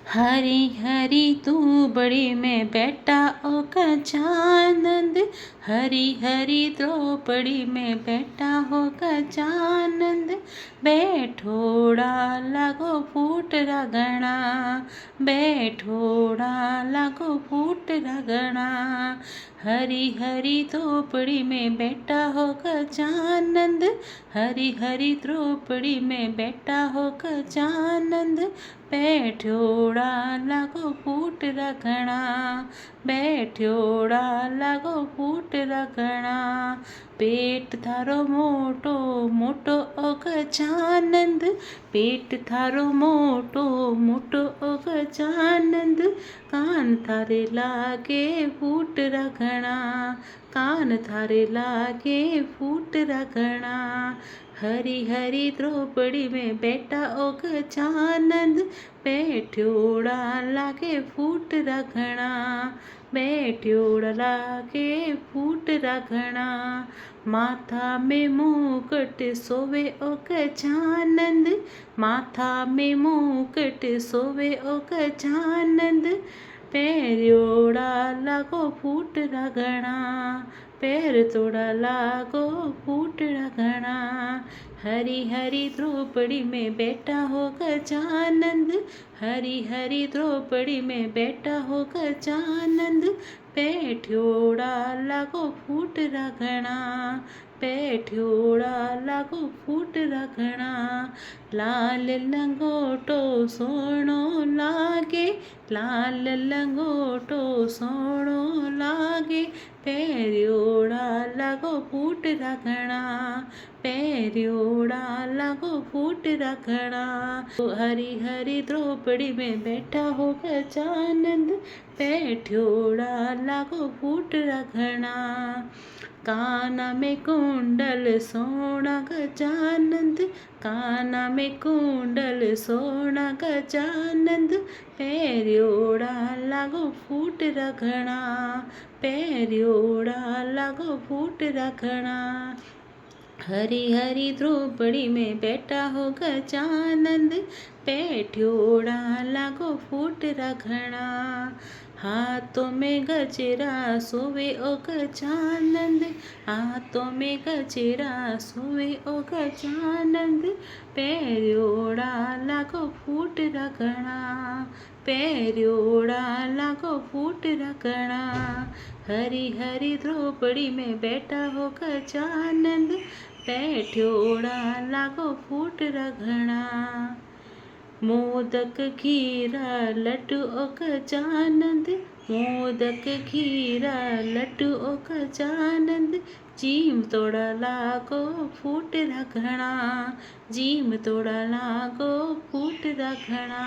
हरी हरी तू बड़ी में बैठा ओ गजानंद। हरी हरी द्रौपदी में बैठा हो गजानंद। बैठोड़ा लागो फूट रगड़ा, बैठोड़ा लागो फूट रगड़ा। हरी हरी द्रौपदी में बैठा हो गजानंद। हरी हरी द्रौपदी में बैठा हो गजानंद। बैठोड़ा लागो फूट रगड़ा, बैठोड़ा लागो फूट रगड़ा। पेट थारो मोटो मोटो ओ गजानंद। पेट थारो मोटो मोटो ओ गजानंद। कान थारे लागे फूट रगड़ा, कान थारे लागे फूट रगड़ा। हरी हरी द्रौपदी में बैठा ओ गजानंद। बैठोड़ा लागे फूट रगड़ा, बैठोड़ा लागे फूट रगड़ा। माथा में मुकुट सोवे ओ गजानंद। माथा में मुकुट सोवे ओ गजानंद। पैरोड़ा लागो फूट रगड़ा, पैर तोड़ा लागो फूट रगड़ा। हरी हरी द्रौपदी में बैठा हो गजानंद। हरी हरी द्रौपदी में बैठा हो गजानंद। बैठोड़ा लागो फूट रगड़ा, बैठोड़ा लागो फूट रगड़ा। लाल लंगोटो सोनो लागे, लाल लंगोटो सोनो लागे। पैरोड़ा लागो फूट रगड़ा, पैरोड़ा लागो फूट रगड़ा। हरी हरी द्रौपदी में बैठा हो गजानंद। बैठोड़ा लागो फूट रगड़ा। काना में कुंडल सोना गजानंद, काना में कुंडल सोना गजानंद। पैरोड़ा लागो फूट रगड़ा, पैरोड़ा लागो फूट रगड़ा। हरी हरी द्रौपदी में बैठा हो गजानंद। बैठोड़ा लागो फूट रगड़ा। हाथों में गजरा सोवे ओ गजानंद, हाथों में गजरा सोवे ओ गजानंद। पैरोड़ा लागो फूट रगड़ा, पैरोड़ा लागो फूट रगड़ा। हरी हरी द्रौपदी में बैठा हो गजानंद। बैठोड़ा लागो फूट रगड़ा। मोदक खीरा लड्डू ओ गजानंद, मोदक खीरा लड्डू ओ गजानंद। जीम तोड़ा लागो फूट रगड़ा, जीम तोड़ा लागो फूट रगड़ा।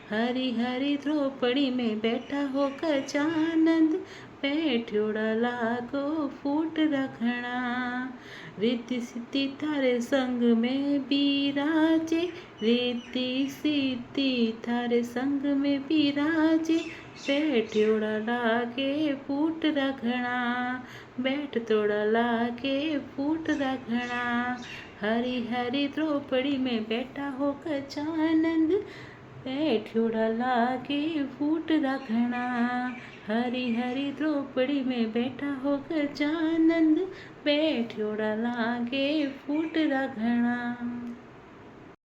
हरी हरी द्रौपदी में बैठा हो गजानंद। बैठोड़ा लागो फूट रगड़ा। रिद्धि सिद्धि थारे संग में बिराजे, रिद्धि सिद्धि थारे संग में बिराजे। बैठोड़ा लागे फूट रगड़ा, बैठ तोड़ा लागे फूट रगड़ा। हरी हरी द्रौपदी में बैठा हो गजानंद। बैठोड़ा लागे फूट रगड़ा। हरी हरी द्रौपदी में बैठा हो गजानंद। बैठोड़ा लागे फूट रगड़ा।